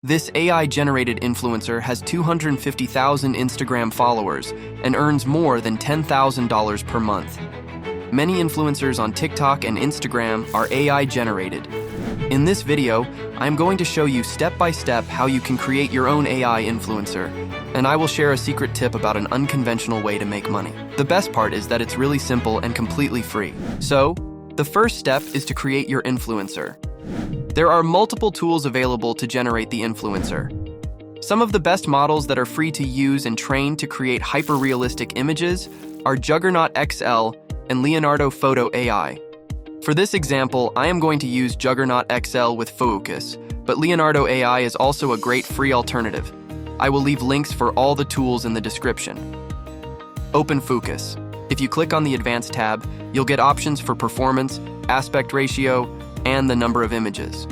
This AI-generated influencer has 250,000 Instagram followers and earns more than $10,000 per month. Many influencers on TikTok and Instagram are AI-generated. In this video, I'm going to show you step-by-step how you can create your own AI influencer, and I will share a secret tip about an unconventional way to make money. The best part is that it's really simple and completely free. So, the first step is to create your influencer. There are multiple tools available to generate the influencer. Some of the best models that are free to use and train to create hyper-realistic images are Juggernaut XL and Leonardo Photo AI. For this example, I am going to use Juggernaut XL with Fooocus, but Leonardo AI is also a great free alternative. I will leave links for all the tools in the description. Open Fooocus. If you click on the Advanced tab, you'll get options for performance, aspect ratio, and the number of images.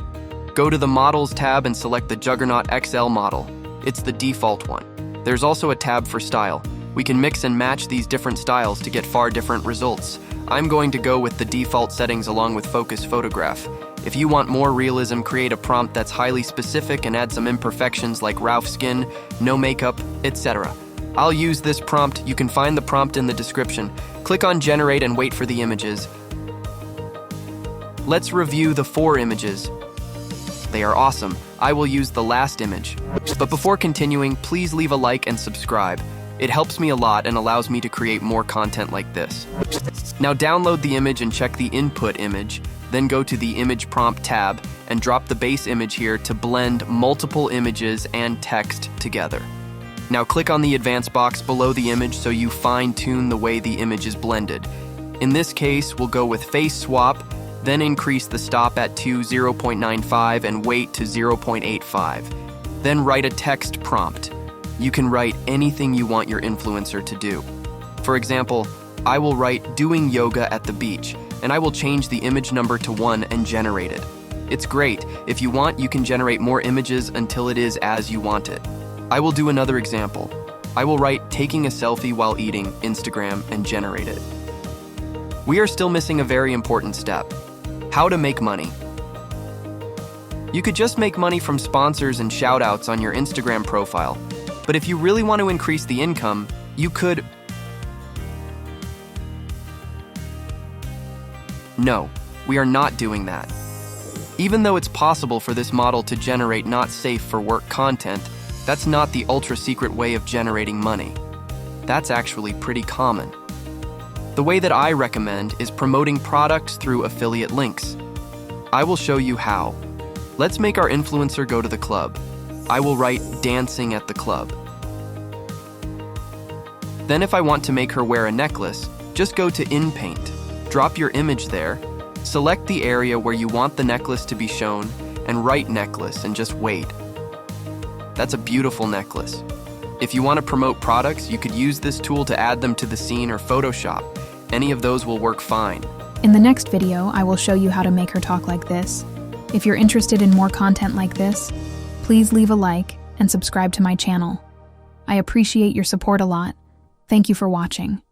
Go to the Models tab and select the Juggernaut XL model. It's the default one. There's also a tab for style. We can mix and match these different styles to get far different results. I'm going to go with the default settings along with Focus Photograph. If you want more realism, create a prompt that's highly specific and add some imperfections like rough skin, no makeup, etc. I'll use this prompt. You can find the prompt in the description. Click on Generate and wait for the images. Let's review the 4 images. They are awesome. I will use the last image. But before continuing, please leave a like and subscribe. It helps me a lot and allows me to create more content like this. Now download the image and check the input image, then go to the Image Prompt tab and drop the base image here to blend multiple images and text together. Now click on the advanced box below the image so you fine-tune the way the image is blended. In this case, we'll go with Face Swap, then increase the stop at 0.95 and weight to 0.85. Then write a text prompt. You can write anything you want your influencer to do. For example, I will write doing yoga at the beach, and I will change the image number to 1 and generate it. It's great. If you want, you can generate more images until it is as you want it. I will do another example. I will write taking a selfie while eating Instagram and generate it. We are still missing a very important step. How to make money. You could just make money from sponsors and shoutouts on your Instagram profile, but if you really want to increase the income, you could... No, we are not doing that. Even though it's possible for this model to generate not safe for work content, that's not the ultra-secret way of generating money. That's actually pretty common. The way that I recommend is promoting products through affiliate links. I will show you how. Let's make our influencer go to the club. I will write dancing at the club. Then if I want to make her wear a necklace, just go to In Paint, drop your image there, select the area where you want the necklace to be shown, and write necklace and just wait. That's a beautiful necklace. If you want to promote products, you could use this tool to add them to the scene or Photoshop. Any of those will work fine. In the next video, I will show you how to make her talk like this. If you're interested in more content like this, please leave a like and subscribe to my channel. I appreciate your support a lot. Thank you for watching.